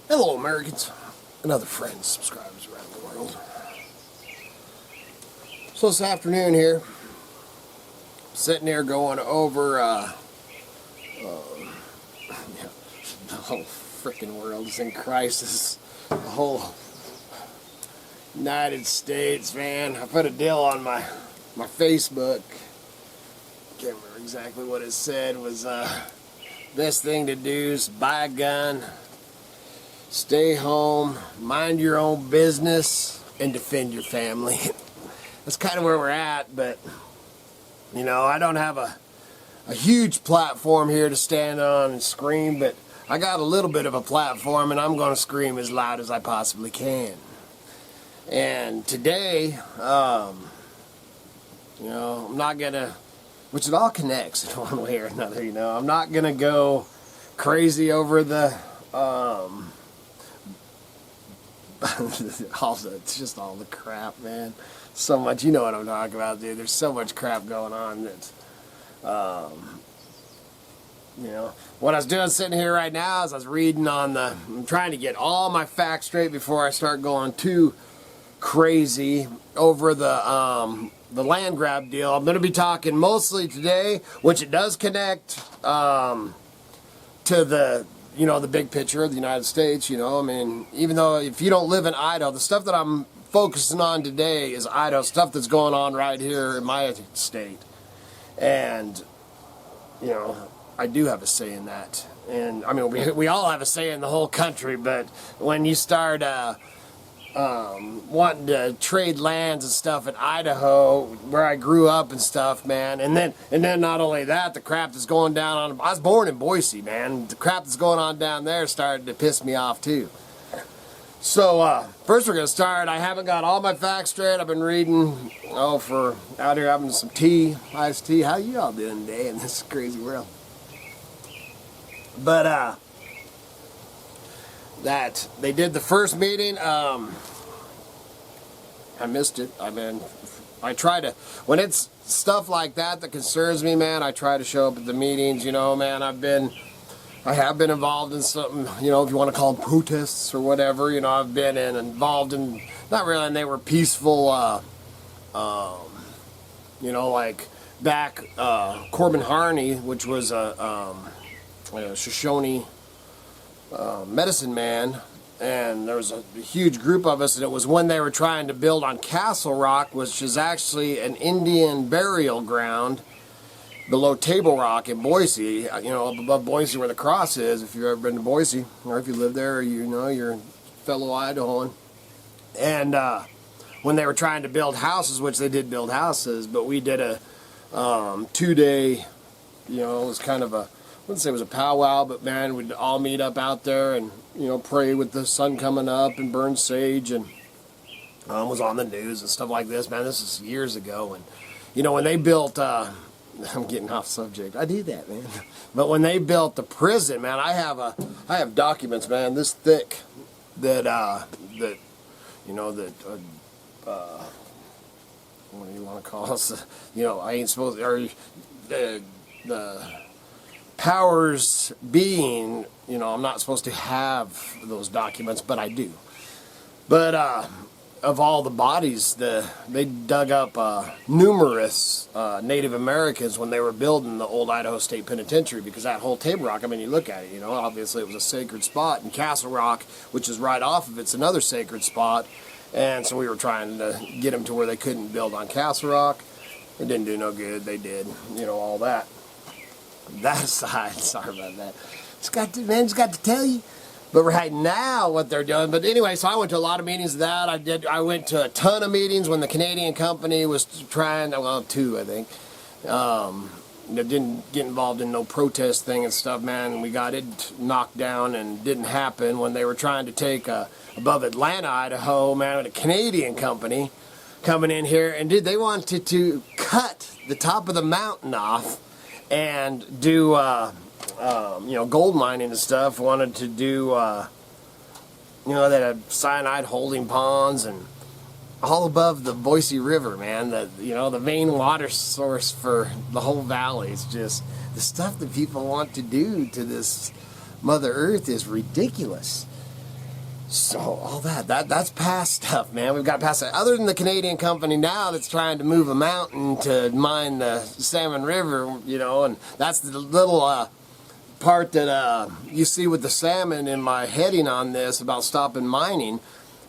Hello, Americans and other friends, subscribers around the world. So this afternoon here, sitting here going over yeah, the whole freaking world is in crisis. The whole United States, man. I put a deal on my Facebook. Can't remember exactly what it said. Was best thing to do is buy a gun, stay home, mind your own business, and defend your family. That's kind of where we're at, but you know, I don't have a huge platform here to stand on and scream, but I got a little bit of a platform, and I'm going to scream as loud as I possibly can. And today, you know, I'm not going to, which it all connects in one way or another, you know, I'm not going to go crazy over the, it's just all the crap, man. So much, you know what I'm talking about, dude. There's so much crap going on that, you know, what I was doing sitting here right now is I was reading on I'm trying to get all my facts straight before I start going too crazy over the land grab deal. I'm going to be talking mostly today, which it does connect, to the, you know, the big picture of the United States, you know. I mean, even though if you don't live in Idaho, the stuff that I'm focusing on today is Idaho, stuff that's going on right here in my state. And, you know, I do have a say in that. And, I mean, we all have a say in the whole country, but when you start wanting to trade lands and stuff in Idaho, where I grew up and stuff, man, and then not only that, the crap that's going down on, I was born in Boise, man, the crap that's going on down there started to piss me off too. So first we're going to start, I haven't got all my facts straight. I've been reading, for out here having some tea, iced tea. How you all doing today in this crazy world? But that they did the first meeting, I missed it. I try to, when it's stuff like that that concerns me, man, I try to show up at the meetings, you know, man. I have been involved in something, you know, if you want to call them protests or whatever, you know, I've been involved in, not really, and they were peaceful, you know, like back, Corbin Harney, which was a Shoshone medicine man, and there was a huge group of us, and it was when they were trying to build on Castle Rock, which is actually an Indian burial ground below Table Rock in Boise, you know, above Boise where the cross is, if you've ever been to Boise, or if you live there, or you know, you're a fellow Idahoan. And when they were trying to build houses, which they did build houses, but we did a 2-day, you know, it was kind of a, I wouldn't say it was a powwow, but man, we'd all meet up out there and, you know, pray with the sun coming up and burn sage, and was on the news and stuff like this, man. This is years ago, and you know, when they built, I'm getting off subject. I do that, man. But when they built the prison, man, I have documents, man, this thick that you know, that what do you want to call us? You know, I ain't supposed to, or the powers being, you know, I'm not supposed to have those documents, but I do. But of all the bodies, they dug up numerous Native Americans when they were building the old Idaho State Penitentiary, because that whole Table Rock, I mean, you look at it, you know, obviously it was a sacred spot, and Castle Rock, which is right off of it's another sacred spot, and so we were trying to get them to where they couldn't build on Castle Rock. It didn't do no good. They did, you know, all that. That aside, sorry about that. Just got to tell you. But right now, what they're doing. But anyway, so I went to a lot of meetings of that. I went to a ton of meetings when the Canadian company was trying. Well, 2, I think. Didn't get involved in no protest thing and stuff, man. And we got it knocked down, and didn't happen when they were trying to take above Atlanta, Idaho, man, with a Canadian company coming in here, and dude, they wanted to cut the top of the mountain off and do, you know, gold mining and stuff. Wanted to do, you know, they had cyanide holding ponds and all above the Boise River, man. You know, the main water source for the whole valley. It's just the stuff that people want to do to this Mother Earth is ridiculous. So all that's past stuff, man. We've got past that. Other than the Canadian company now that's trying to move a mountain to mine the Salmon River, you know, and that's the little part that you see with the salmon in my heading on this about stopping mining.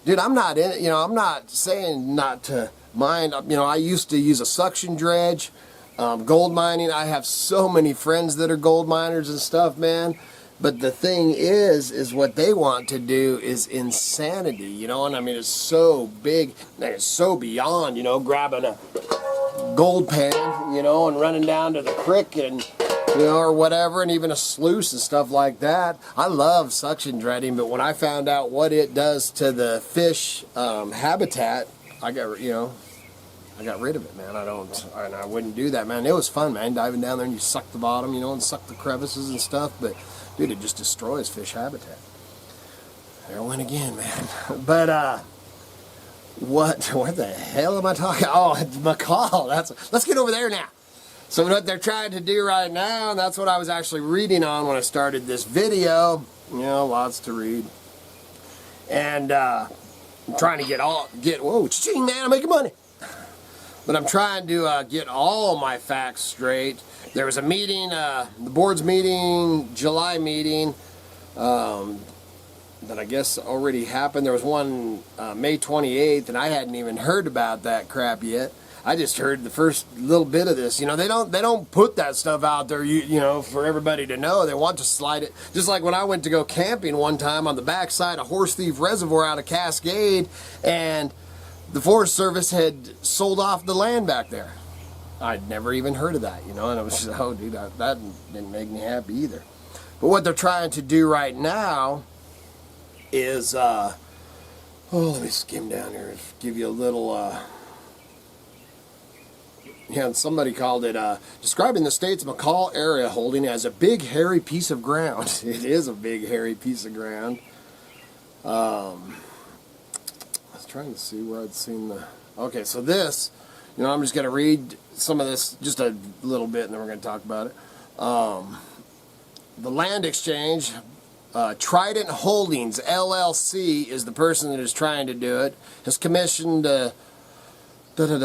Dude, I'm not in it, you know, I'm not saying not to mine. You know, I used to use a suction dredge, gold mining. I have so many friends that are gold miners and stuff, man. But the thing is what they want to do is insanity, you know, and I mean, it's so big, and it's so beyond, you know, grabbing a gold pan, you know, and running down to the Crick and, you know, or whatever, and even a sluice and stuff like that. I love suction dredging, but when I found out what it does to the fish habitat, I got rid of it, man. I wouldn't do that, man. It was fun, man, diving down there and you suck the bottom, you know, and suck the crevices and stuff, but dude, it just destroys fish habitat. There I went again, man. But what the hell am I talking? Oh, it's McCall. Let's get over there now. So what they're trying to do right now, and that's what I was actually reading on when I started this video. You know, lots to read. And I'm trying to whoa, ching, man, I'm making money. But I'm trying to get all my facts straight. There was a meeting, the board's meeting, July meeting, that I guess already happened. There was one May 28th, and I hadn't even heard about that crap yet. I just heard the first little bit of this. You know, they don't put that stuff out there, you know, for everybody to know. They want to slide it. Just like when I went to go camping one time on the backside of Horse Thief Reservoir out of Cascade, and the Forest Service had sold off the land back there. I'd never even heard of that, you know, and it was just, oh, dude, that didn't make me happy either. But what they're trying to do right now is, let me skim down here and give you a little, somebody called it, describing the state's McCall area holding as a big, hairy piece of ground. It is a big, hairy piece of ground. I was trying to see where I'd seen the, okay, so this, you know, I'm just going to read some of this, just a little bit, and then we're going to talk about it. The land exchange, Trident Holdings, LLC, is the person that is trying to do it, has commissioned a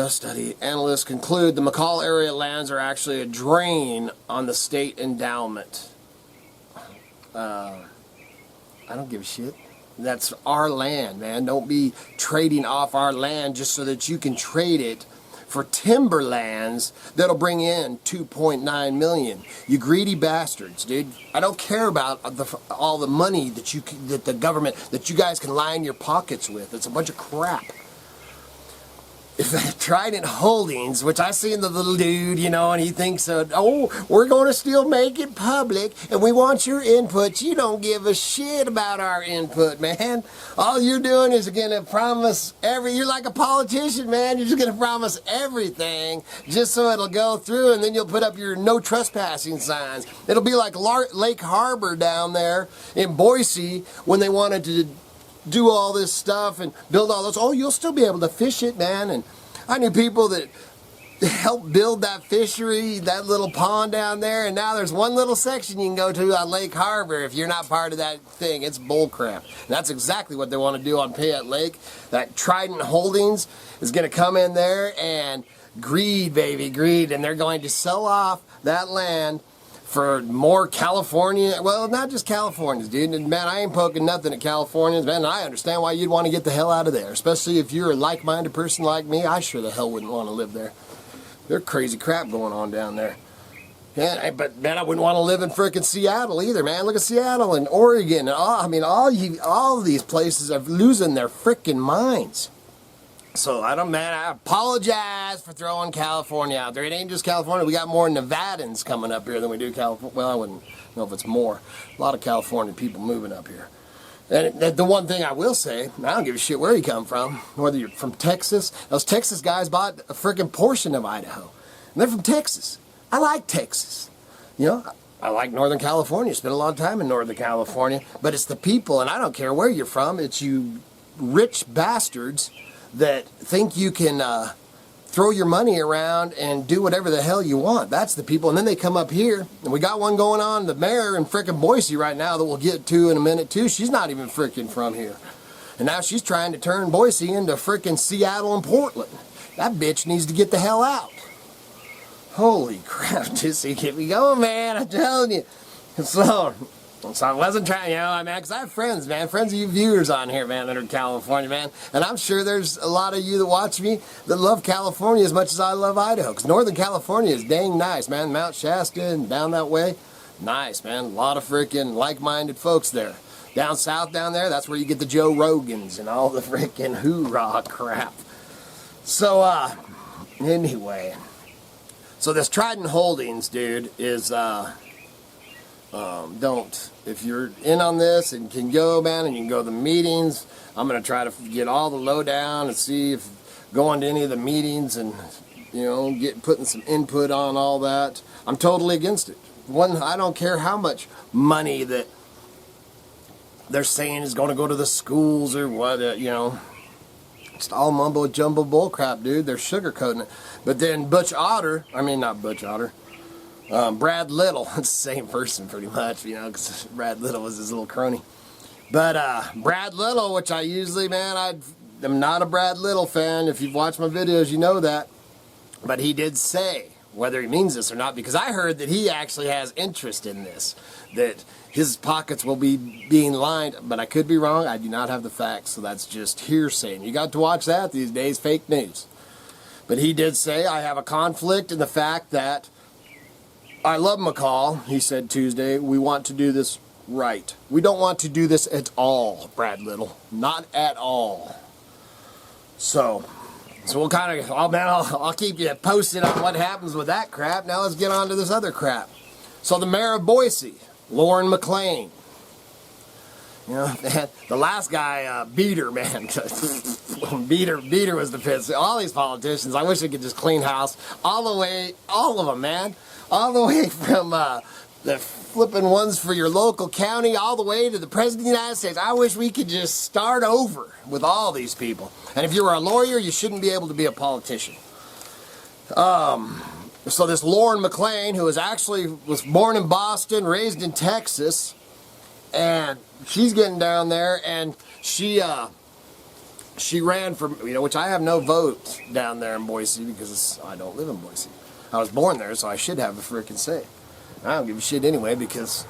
study. Analysts conclude the McCall area lands are actually a drain on the state endowment. I don't give a shit. That's our land, man. Don't be trading off our land just so that you can trade it for timberlands that'll bring in $2.9 million. You greedy bastards, dude. I don't care about all the money that the government, that you guys can line your pockets with. It's a bunch of crap. If Trident Holdings, which I seen the little dude, you know, and he thinks, oh, we're going to still make it public, and we want your input. You don't give a shit about our input, man. All you're doing is going to promise you're like a politician, man. You're just going to promise everything just so it'll go through, and then you'll put up your no trespassing signs. It'll be like Lake Harbor down there in Boise when they wanted to do all this stuff and build all those. Oh, you'll still be able to fish it, man. And I knew people that helped build that fishery, that little pond down there, and now there's one little section you can go to on Lake Harbor if you're not part of that thing. It's bullcrap. And that's exactly what they want to do on Payette Lake. That Trident Holdings is going to come in there and greed, baby, greed, and they're going to sell off that land for more California, well, not just Californians, dude. And man, I ain't poking nothing at Californians, man. I understand why you'd want to get the hell out of there, especially if you're a like-minded person like me. I sure the hell wouldn't want to live there. There's crazy crap going on down there. Yeah, but man, I wouldn't want to live in frickin' Seattle either, man. Look at Seattle and Oregon. And all of these places are losing their frickin' minds. So I apologize for throwing California out there. It ain't just California. We got more Nevadans coming up here than we do California. Well, I wouldn't know if it's more. A lot of California people moving up here. And the one thing I will say, I don't give a shit where you come from, whether you're from Texas. Those Texas guys bought a freaking portion of Idaho. And they're from Texas. I like Texas. You know, I like Northern California. Spent a lot of time in Northern California. But it's the people, and I don't care where you're from. It's you rich bastards that think you can throw your money around and do whatever the hell you want. That's the people. And then they come up here, and we got one going on, the mayor in frickin' Boise right now that we'll get to in a minute too. She's not even frickin' from here. And now she's trying to turn Boise into frickin' Seattle and Portland. That bitch needs to get the hell out. Holy crap, just keep me going, man, I'm telling you. So I wasn't trying, you know, I mean, because I have friends, man, friends of you viewers on here, man, that are in California, man. And I'm sure there's a lot of you that watch me that love California as much as I love Idaho. Because Northern California is dang nice, man. Mount Shasta and down that way, nice, man. A lot of freaking like-minded folks there. Down south down there, that's where you get the Joe Rogans and all the freaking hoorah crap. So, anyway. So this Trident Holdings, dude, is, if you're in on this and can go, man, and you can go to the meetings, I'm going to try to get all the lowdown and see if going to any of the meetings and, you know, putting some input on all that. I'm totally against it. I don't care how much money that they're saying is going to go to the schools or what, you know. It's all mumbo jumbo bullcrap, dude. They're sugarcoating it. But then Brad Little, it's the same person pretty much, you know, because Brad Little was his little crony. But Brad Little, which I usually, man, I'm not a Brad Little fan. If you've watched my videos, you know that. But he did say, whether he means this or not, because I heard that he actually has interest in this, that his pockets will be being lined, but I could be wrong. I do not have the facts, so that's just hearsay. And you got to watch that these days, fake news. But he did say, I have a conflict in the fact that I love McCall. He said Tuesday, we want to do this right. We don't want to do this at all, Brad Little. Not at all. So we'll kind of, oh man, I'll keep you posted on what happens with that crap. Now let's get on to this other crap. So the mayor of Boise, Lauren McLean. You know, man, the last guy, Beater, man. Beater was the piss. All these politicians, I wish they could just clean house all the way, all of them, man. All the way from the flipping ones for your local county all the way to the President of the United States. I wish we could just start over with all these people. And if you were a lawyer, you shouldn't be able to be a politician. So this Lauren McLean, who was born in Boston, raised in Texas, and she's getting down there, and she ran for, you know, which I have no vote down there in Boise because I don't live in Boise. I was born there, so I should have a freaking say. I don't give a shit anyway because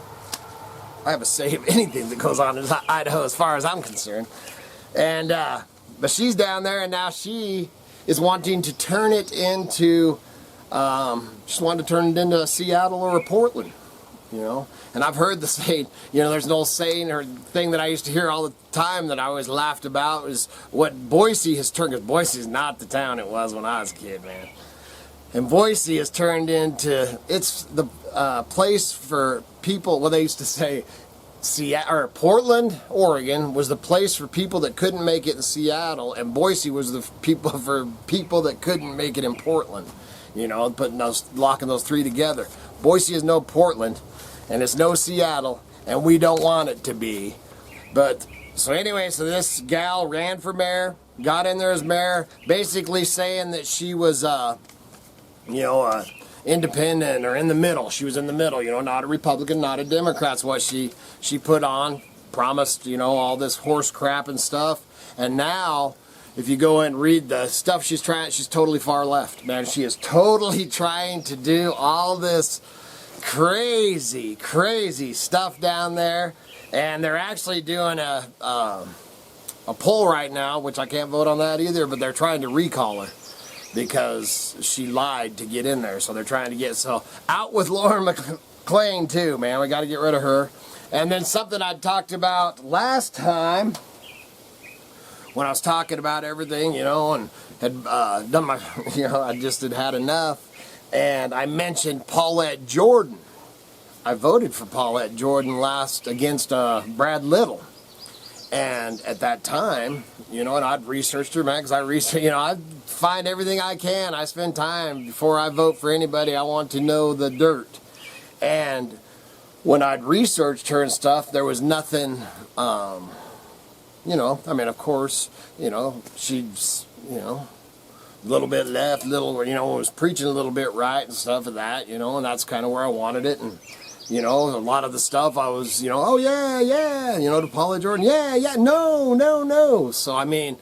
I have a say of anything that goes on in Idaho as far as I'm concerned. And but she's down there, and now she is wanting to turn it into, she's wanting to turn it into a Seattle or a Portland, you know. And I've heard the saying, you know, there's an old saying or thing that I used to hear all the time that I always laughed about is what Boise has turned, because Boise is not the town it was when I was a kid, man. And Boise has turned into, it's the place for people, well, they used to say, Portland, Oregon was the place for people that couldn't make it in Seattle, and Boise was the for people that couldn't make it in Portland. You know, locking those three together. Boise is no Portland, and it's no Seattle, and we don't want it to be. But, so anyway, so this gal ran for mayor, got in there as mayor, basically saying that she was, you know, independent or in the middle. She was in the middle, you know, not a Republican, not a Democrat. That's what she put on, promised, you know, all this horse crap and stuff. And now, if you go and read the stuff she's totally far left, man. She is totally trying to do all this crazy, crazy stuff down there. And they're actually doing a poll right now, which I can't vote on that either, but they're trying to recall her because she lied to get in there. So they're trying to get, so out with Lauren McLean too, man. We got to get rid of her. And then something I talked about last time when I was talking about everything, you know, and had done my, you know, I just had enough. And I mentioned Paulette Jordan. I voted for Paulette Jordan last against Brad Little. And at that time, you know, and I'd researched her, man, because you know, I'd find everything I can. I spend time before I vote for anybody. I want to know the dirt. And when I'd researched her and stuff, there was nothing, you know, I mean, of course, you know, she's, you know, a little bit left, little, you know, was preaching a little bit right and stuff of that, you know, and that's kind of where I wanted it. And you know, a lot of the stuff I was, you know, oh yeah, yeah, you know, to Paula Jordan, yeah, yeah, no, no, no. So, I mean,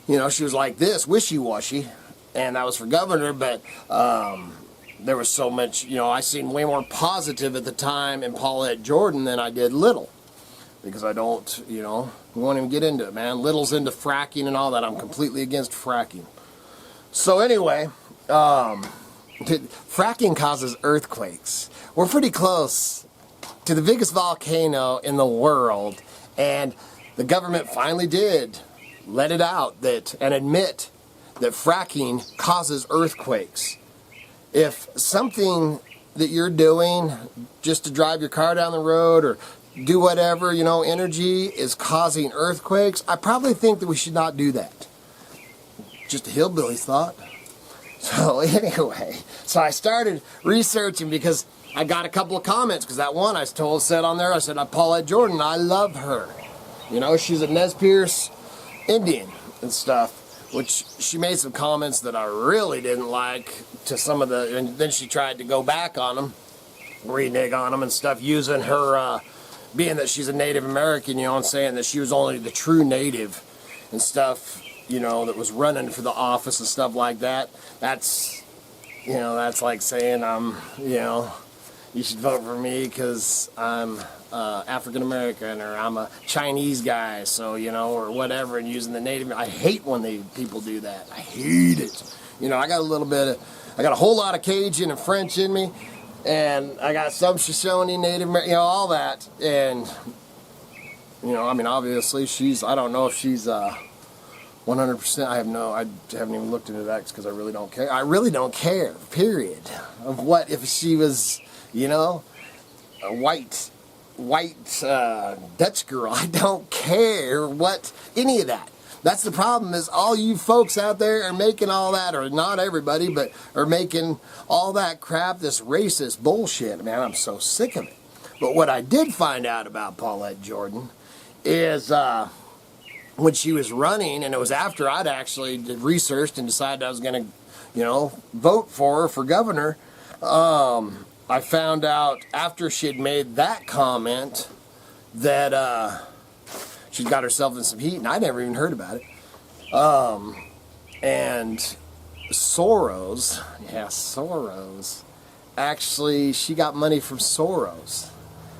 you know, she was like this, wishy-washy, and that was for governor, but there was so much, you know, I seen way more positive at the time in Paulette Jordan than I did Little. Because I don't, you know, we won't even get into it, man. Little's into fracking and all that. I'm completely against fracking. So anyway, fracking causes earthquakes. We're pretty close to the biggest volcano in the world, and the government finally did let it out that and admit that fracking causes earthquakes. If something that you're doing just to drive your car down the road or do whatever, you know, energy is causing earthquakes, I probably think that we should not do that. Just a hillbilly's thought. So anyway, so I started researching because I got a couple of comments, because that one I said on there, I said, Paulette Jordan, I love her. You know, she's a Nez Perce Indian and stuff, which she made some comments that I really didn't like to some of the, and then she tried to go back on them, renege on them and stuff, using her, being that she's a Native American, you know, and saying that she was only the true Native and stuff, you know, that was running for the office and stuff like that. That's, you know, that's like saying you know, you should vote for me because I'm African American, or I'm a Chinese guy, so, you know, or whatever, and using the Native. I hate when people do that. I hate it. You know, I got a whole lot of Cajun and French in me. And I got some Shoshone, Native, you know, all that. And, you know, I mean, obviously I don't know if she's 100%. I haven't even looked into that because I really don't care. I really don't care, period. Of what, if she was, you know, a white Dutch girl. I don't care what, any of that. That's the problem, is all you folks out there are making all that, or not everybody, but are making all that crap, this racist bullshit. Man, I'm so sick of it. But what I did find out about Paulette Jordan is when she was running, and it was after I'd actually researched and decided I was going to, you know, vote for her for governor, I found out after she had made that comment that she'd got herself in some heat, and I never even heard about it. And Soros, yeah, Soros, actually, she got money from Soros.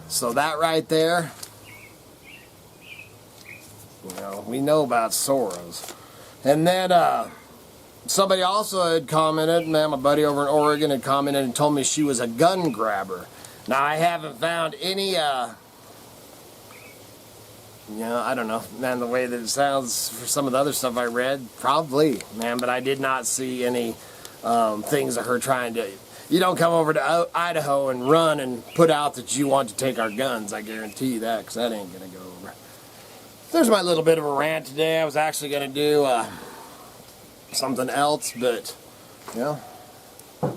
So that right there, you know, we know about Soros. And then somebody also had commented, man, my buddy over in Oregon had commented and told me she was a gun grabber. Now, I haven't found any you know, I don't know, man, the way that it sounds for some of the other stuff I read, probably, man, but I did not see any things of her trying to, you don't come over to Idaho and run and put out that you want to take our guns, I guarantee you that, because that ain't going to go over. There's my little bit of a rant today. I was actually going to do something else, but, you know, I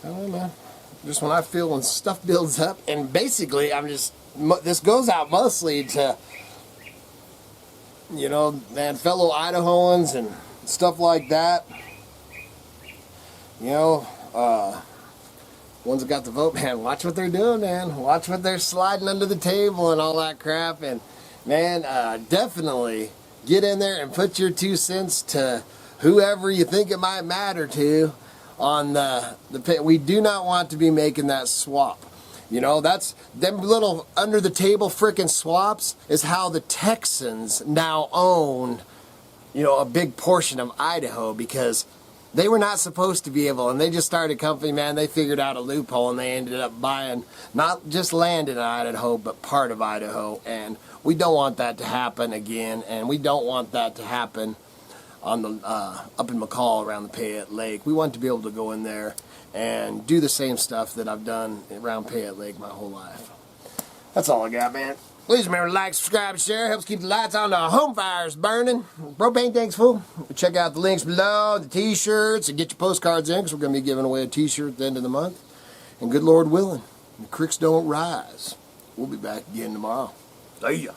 don't know, man. Just when I feel when stuff builds up, and basically, this goes out mostly to, you know, man, fellow Idahoans and stuff like that. You know, ones that got the vote, man, watch what they're doing, man. Watch what they're sliding under the table and all that crap. And, man, definitely get in there and put your 2 cents to whoever you think it might matter to on we do not want to be making that swap. You know, that's them little under the table frickin' swaps is how the Texans now own, you know, a big portion of Idaho, because they were not supposed to be able, and they just started a company, man, they figured out a loophole and they ended up buying not just land in Idaho, but part of Idaho, and we don't want that to happen again, and we don't want that to happen on the up in McCall around the Payette Lake. We want to be able to go in there and do the same stuff that I've done around Payette Lake my whole life. That's all I got, man. Please remember to like, subscribe, share. Helps keep the lights on, the home fires burning. Propane tanks full. Check out the links below, the t-shirts, and get your postcards in, because we're going to be giving away a t-shirt at the end of the month. And good Lord willing, the creeks don't rise. We'll be back again tomorrow. See ya.